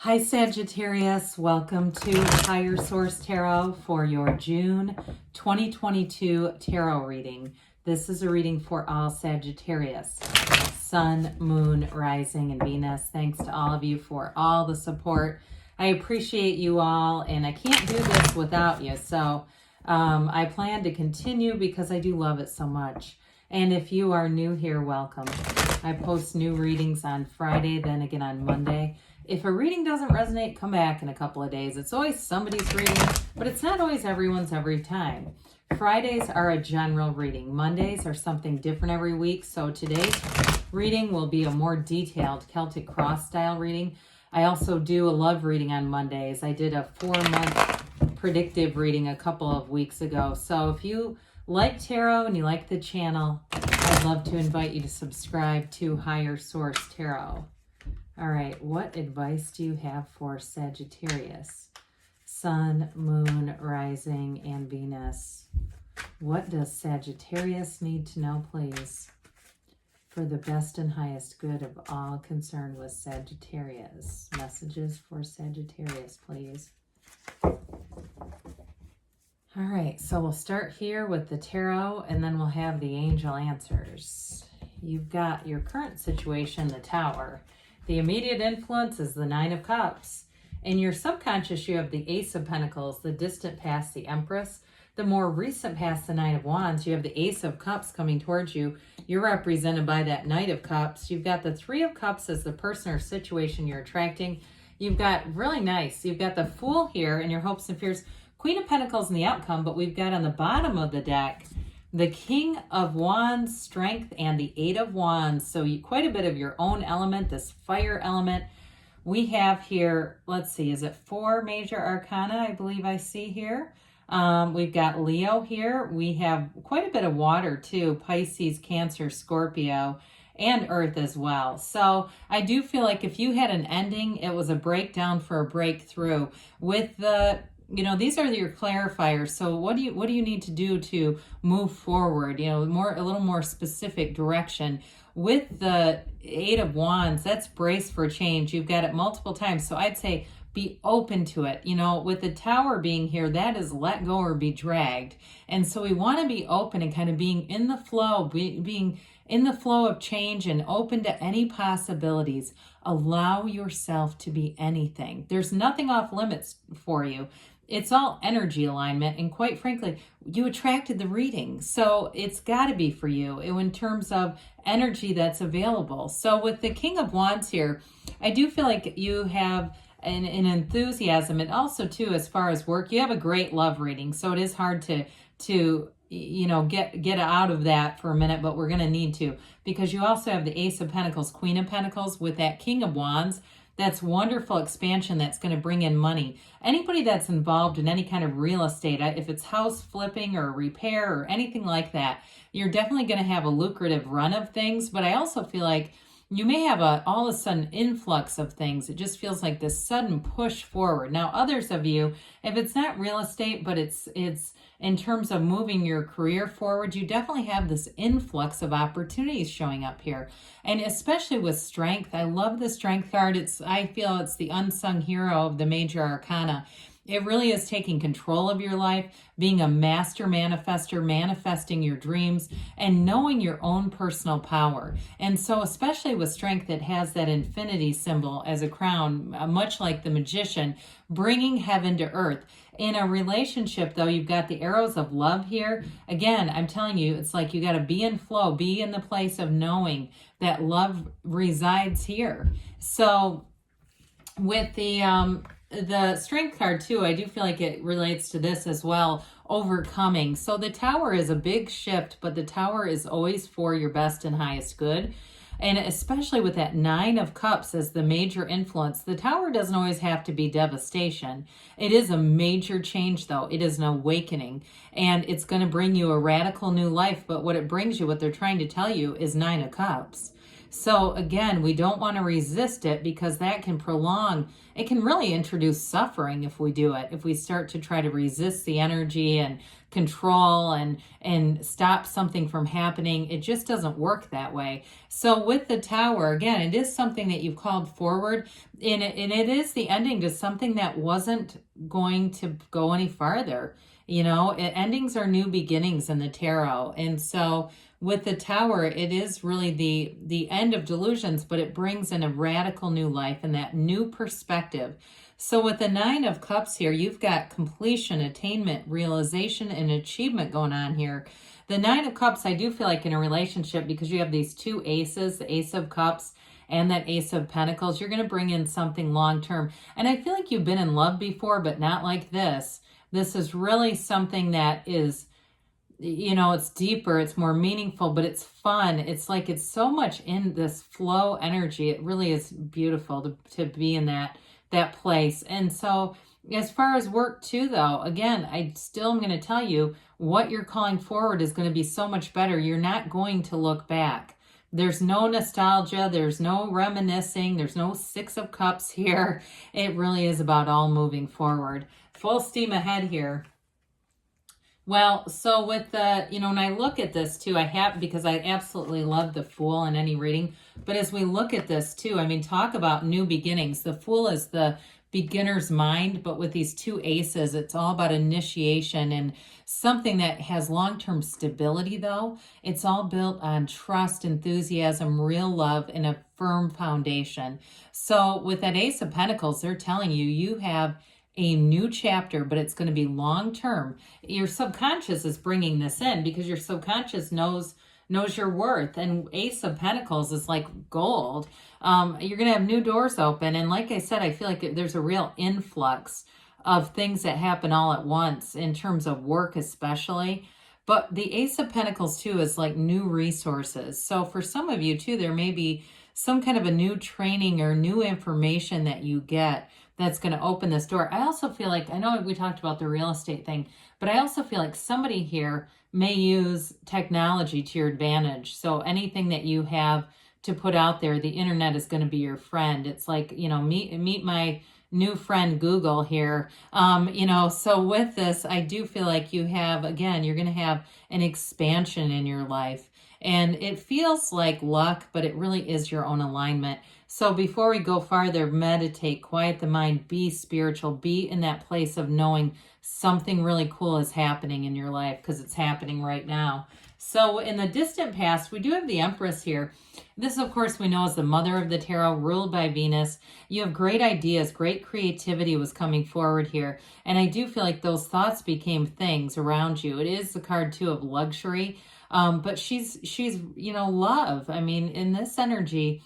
Hi Sagittarius, welcome to Higher Source Tarot for your June 2022 tarot reading. This is a reading for all Sagittarius, Sun, Moon, Rising, and Venus. Thanks to all of you for all the support. I appreciate you all, and I can't do this without you. So I plan to continue because I do love it so much. And if you are new here, welcome. I post new readings on Friday, then again on Monday. If a reading doesn't resonate, come back in a couple of days. It's always somebody's reading, but it's not always everyone's every time. Fridays are a general reading. Mondays are something different every week. So today's reading will be a more detailed Celtic cross style reading. I also do a love reading on Mondays. I did a 4-month predictive reading a couple of weeks ago. So if you like tarot and you like the channel, I'd love to invite you to subscribe to Higher Source Tarot. All right, what advice do you have for Sagittarius? Sun, Moon, Rising, and Venus. What does Sagittarius need to know, please, for the best and highest good of all concerned with Sagittarius? Messages for Sagittarius, please. All right, so we'll start here with the tarot, and then we'll have the angel answers. You've got your current situation, the Tower. The immediate influence is the Nine of Cups. In your subconscious, you have the Ace of Pentacles, the distant past, the Empress. The more recent past, the Nine of Wands, you have the Ace of Cups coming towards you. You're represented by that Knight of Cups. You've got the Three of Cups as the person or situation you're attracting. You've got really nice. You've got the Fool here in your hopes and fears. Queen of Pentacles in the outcome, but we've got on the bottom of the deck the King of Wands, Strength, and the Eight of Wands. So quite a bit of your own element, this fire element. We have here, let's see, is it 4 major arcana, I believe I see here. We've got Leo here. We have quite a bit of water too, Pisces, Cancer, Scorpio, and Earth as well. So I do feel like if you had an ending, it was a breakdown for a breakthrough. With the these are your clarifiers. So what do you need to do to move forward? A little more specific direction. With the Eight of Wands, that's brace for change. You've got it multiple times. So I'd say be open to it. With the Tower being here, that is let go or be dragged. And so we want to be open and kind of being in the flow, being in the flow of change and open to any possibilities. Allow yourself to be anything. There's nothing off limits for you. It's all energy alignment, and quite frankly, you attracted the reading, so it's got to be for you in terms of energy that's available. So with the King of Wands here, I do feel like you have an enthusiasm, and also too, as far as work, you have a great love reading, so it is hard to get out of that for a minute, but we're going to need to, because you also have the Ace of Pentacles, Queen of Pentacles with that King of Wands. That's wonderful expansion that's going to bring in money. Anybody that's involved in any kind of real estate, if it's house flipping or repair or anything like that, you're definitely going to have a lucrative run of things. But I also feel like you may have all of a sudden influx of things. It just feels like this sudden push forward. Now, others of you, if it's not real estate, but it's in terms of moving your career forward, you definitely have this influx of opportunities showing up here. And especially with Strength, I love the Strength card. I feel it's the unsung hero of the major arcana. It really is taking control of your life, being a master manifester, manifesting your dreams, and knowing your own personal power. And so especially with Strength, it has that infinity symbol as a crown, much like the Magician, bringing heaven to earth. In a relationship, though, you've got the arrows of love here. Again, I'm telling you, it's like you got to be in flow, be in the place of knowing that love resides here. So with the Strength card too, I do feel like it relates to this as well, overcoming. So the Tower is a big shift, but the Tower is always for your best and highest good. And especially with that Nine of Cups as the major influence, the Tower doesn't always have to be devastation. It is a major change, though. It is an awakening, and it's going to bring you a radical new life. But what it brings you, what they're trying to tell you, is Nine of Cups. So again, we don't want to resist it because that can prolong, it can really introduce suffering if we do it. If we start to try to resist the energy and control and stop something from happening, it just doesn't work that way. So with the Tower, again, it is something that you've called forward, and it is the ending to something that wasn't going to go any farther. You know, endings are new beginnings in the tarot. And so with the Tower, it is really the end of delusions, but it brings in a radical new life and that new perspective. So with the Nine of Cups here, you've got completion, attainment, realization, and achievement going on here. The Nine of Cups, I do feel like in a relationship, because you have these two aces, the Ace of Cups and that Ace of Pentacles, you're going to bring in something long-term. And I feel like you've been in love before, but not like this. This is really something that is, you know, it's deeper, it's more meaningful, but it's fun. It's like it's so much in this flow energy. It really is beautiful to be in that place. And so as far as work too, though, again, I still am going to tell you what you're calling forward is going to be so much better. You're not going to look back. There's no nostalgia. There's no reminiscing. There's no Six of Cups here. It really is about all moving forward. Full steam ahead here. Well, so with the, you know, when I look at this too, I have, because I absolutely love the Fool in any reading, but as we look at this too, I mean, talk about new beginnings. The Fool is the beginner's mind, but with these two aces, it's all about initiation and something that has long-term stability though. It's all built on trust, enthusiasm, real love, and a firm foundation. So with that Ace of Pentacles, they're telling you, you have a new chapter, but it's going to be long-term. Your subconscious is bringing this in because your subconscious knows your worth. And Ace of Pentacles is like gold. You're going to have new doors open. And like I said, I feel like there's a real influx of things that happen all at once in terms of work especially. But the Ace of Pentacles too is like new resources. So for some of you too, there may be some kind of a new training or new information that you get that's going to open this door. I also feel like, I know we talked about the real estate thing, but I also feel like somebody here may use technology to your advantage. So anything that you have to put out there, the internet is going to be your friend. It's like, you know, meet my new friend Google here. You know, so with this, I do feel like you have, again, you're going to have an expansion in your life. And it feels like luck, but it really is your own alignment. So before we go farther, meditate, quiet the mind, be spiritual, be in that place of knowing something really cool is happening in your life because it's happening right now. So in the distant past, we do have the Empress here. This, of course, we know is the mother of the tarot, ruled by Venus. You have great ideas, great creativity was coming forward here. And I do feel like those thoughts became things around you. It is the card, too, of luxury. But she's, you know, love. I mean, in this energy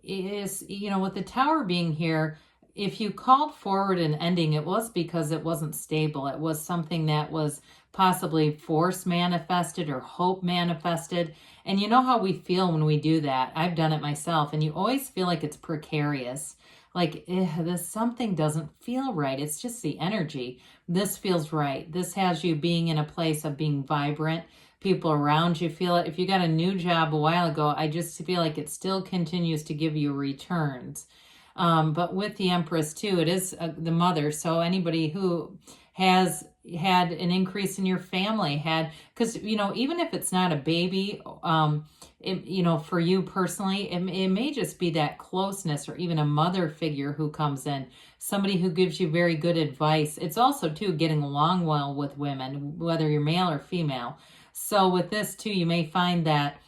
is, you know, with the Tower being here, if you called forward an ending, it was because it wasn't stable. It was something that was possibly force manifested or hope manifested. And you know how we feel when we do that. I've done it myself. And you always feel like it's precarious. Like, this something doesn't feel right. It's just the energy. This feels right. This has you being in a place of being vibrant. People around you feel it. If you got a new job a while ago, I just feel like it still continues to give you returns. But with the Empress too, it is the mother. So anybody who has had an increase in your family because, you know, even if it's not a baby, you know, for you personally, it may just be that closeness or even a mother figure who comes in, somebody who gives you very good advice. It's also too getting along well with women, whether you're male or female. So with this too, you may find that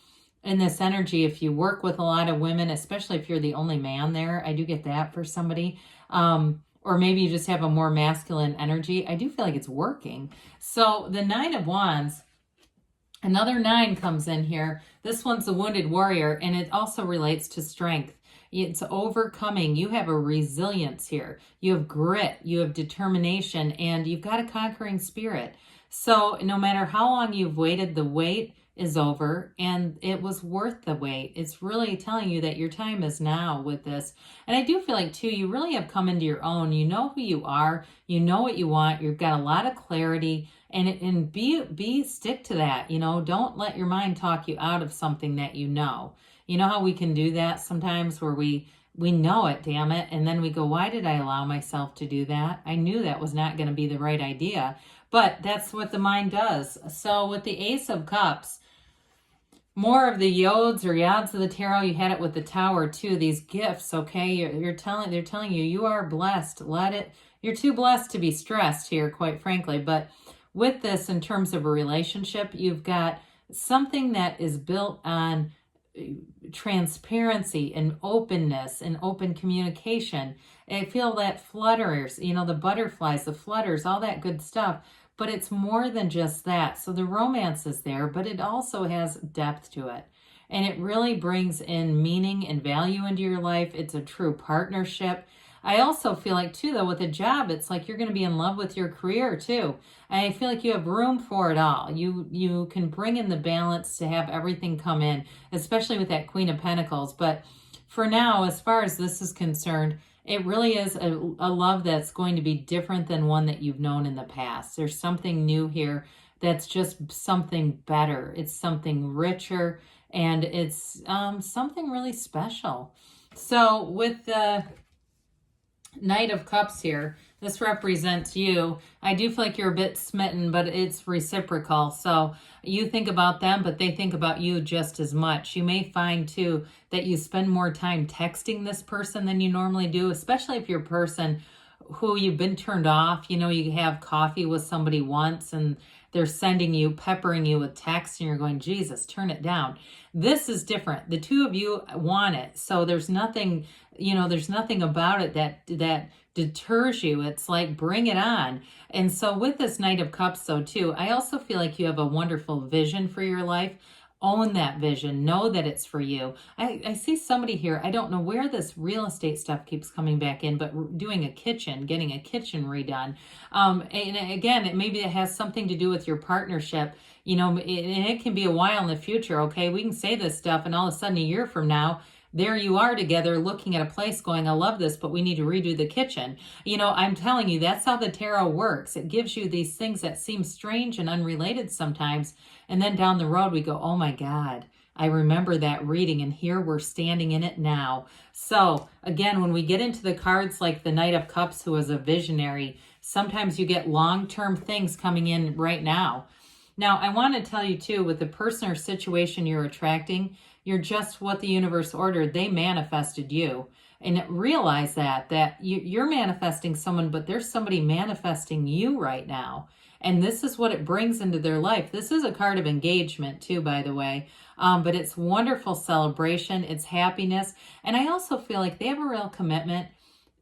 in this energy, if you work with a lot of women, especially if you're the only man there, I do get that for somebody. Or maybe you just have a more masculine energy. I do feel like it's working. So the Nine of Wands, another 9 comes in here. This one's the Wounded Warrior, and it also relates to strength. It's overcoming. You have a resilience here. You have grit. You have determination, and you've got a conquering spirit. So no matter how long you've waited, the wait is over, and it was worth the wait. It's really telling you that your time is now with this. And I do feel like too, you really have come into your own. You know who you are. You know what you want. You've got a lot of clarity, and stick to that. You know, don't let your mind talk you out of something that you know. You know how we can do that sometimes, where we know it, damn it, and then we go, why did I allow myself to do that? I knew that was not going to be the right idea. But that's what the mind does. So with the Ace of Cups, more of the yods or yads of the tarot, you had it with the Tower too, these gifts, okay? They're telling you, you are blessed. You're too blessed to be stressed here, quite frankly. But with this, in terms of a relationship, you've got something that is built on transparency and openness and open communication. I feel that flutters, the butterflies, the flutters, all that good stuff. But it's more than just that. So the romance is there, but it also has depth to it. And it really brings in meaning and value into your life. It's a true partnership. I also feel like, too, though, with a job, it's like you're going to be in love with your career, too. I feel like you have room for it all. You can bring in the balance to have everything come in, especially with that Queen of Pentacles. But for now, as far as this is concerned, it really is a love that's going to be different than one that you've known in the past. There's something new here that's just something better. It's something richer, and it's something really special. So with the Knight of Cups here, this represents you. I do feel like you're a bit smitten, but it's reciprocal. So you think about them, but they think about you just as much. You may find, too, that you spend more time texting this person than you normally do, especially if you're a person who you've been turned off. You have coffee with somebody once and they're peppering you with text, and you're going, Jesus, turn it down. This is different. The two of you want it. So there's nothing, there's nothing about it that deters you. It's like, bring it on. And so with this Knight of Cups, though, too, I also feel like you have a wonderful vision for your life. Own that vision. Know that it's for you. I see somebody here. I don't know where this real estate stuff keeps coming back in, but doing a kitchen, getting a kitchen redone. And again, maybe it has something to do with your partnership. And it can be a while in the future. Okay, we can say this stuff, and all of a sudden, a year from now, there you are together looking at a place going, I love this, but we need to redo the kitchen. I'm telling you, that's how the tarot works. It gives you these things that seem strange and unrelated sometimes. And then down the road, we go, oh my God, I remember that reading, and here we're standing in it now. So again, when we get into the cards like the Knight of Cups, who is a visionary, sometimes you get long-term things coming in right now. Now, I want to tell you too, with the person or situation you're attracting, you're just what the universe ordered. They manifested you. And realize that you're manifesting someone, but there's somebody manifesting you right now. And this is what it brings into their life. This is a card of engagement too, by the way. But it's wonderful celebration. It's happiness. And I also feel like they have a real commitment,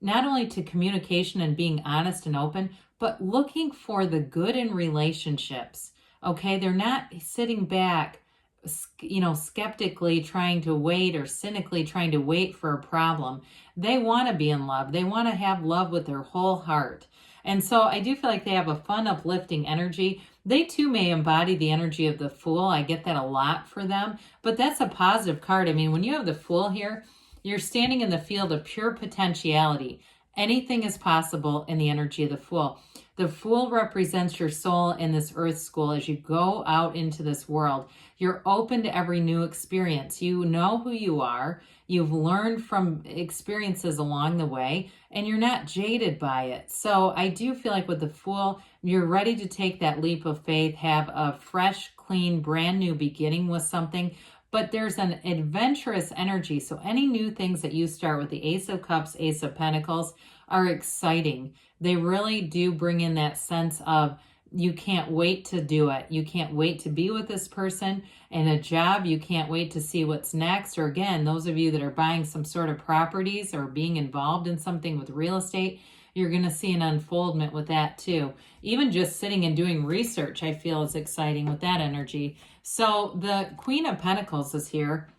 not only to communication and being honest and open, but looking for the good in relationships. Okay, they're not sitting back, skeptically trying to wait, or cynically trying to wait for a problem. They want to be in love. They want to have love with their whole heart. And so I do feel like they have a fun, uplifting energy. They too may embody the energy of the Fool. I get that a lot for them, but that's a positive card. I mean, when you have the Fool here, you're standing in the field of pure potentiality. Anything is possible in the energy of the Fool. The Fool represents your soul in this earth school as you go out into this world. You're open to every new experience. You know who you are. You've learned from experiences along the way, and you're not jaded by it. So I do feel like with the Fool, you're ready to take that leap of faith, have a fresh, clean, brand new beginning with something. But there's an adventurous energy. So any new things that you start with the Ace of Cups, Ace of Pentacles are exciting. They really do bring in that sense of you can't wait to do it. You can't wait to be with this person. And a job, you can't wait to see what's next. Or again, those of you that are buying some sort of properties or being involved in something with real estate, you're going to see an unfoldment with that too. Even just sitting and doing research, I feel, is exciting with that energy. So the Queen of Pentacles is here.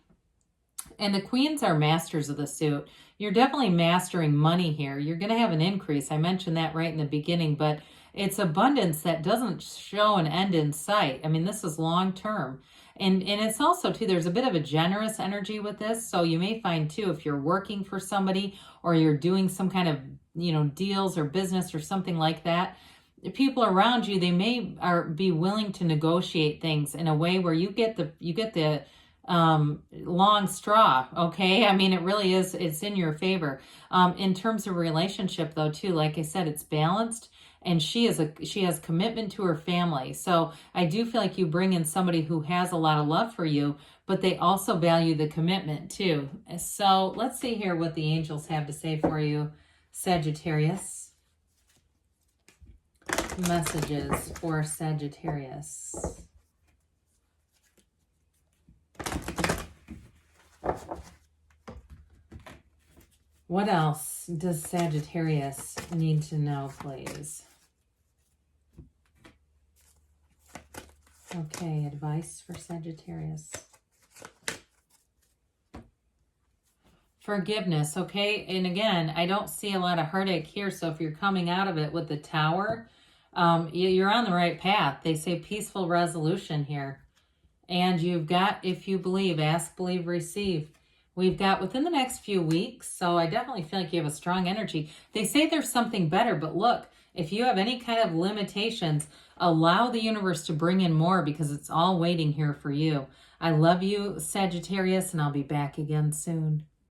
And the queens are masters of the suit. You're definitely mastering money here. You're going to have an increase. I mentioned that right in the beginning, but it's abundance that doesn't show an end in sight. I mean, this is long term. And it's also, too, there's a bit of a generous energy with this. So you may find, too, if you're working for somebody or you're doing some kind of, deals or business or something like that, the people around you, they may be willing to negotiate things in a way where you get the long straw. Okay. I mean, it really is, it's in your favor. In terms of relationship though, too, like I said, it's balanced, and she has commitment to her family. So I do feel like you bring in somebody who has a lot of love for you, but they also value the commitment too. So let's see here what the angels have to say for you, Sagittarius. Messages for Sagittarius. What else does Sagittarius need to know, please? Okay, advice for Sagittarius. Forgiveness, okay? And again, I don't see a lot of heartache here, so if you're coming out of it with the Tower, you're on the right path. They say peaceful resolution here. And you've got, if you believe, ask, believe, receive. We've got within the next few weeks, so I definitely feel like you have a strong energy. They say there's something better, but look, if you have any kind of limitations, allow the universe to bring in more, because it's all waiting here for you. I love you, Sagittarius, and I'll be back again soon.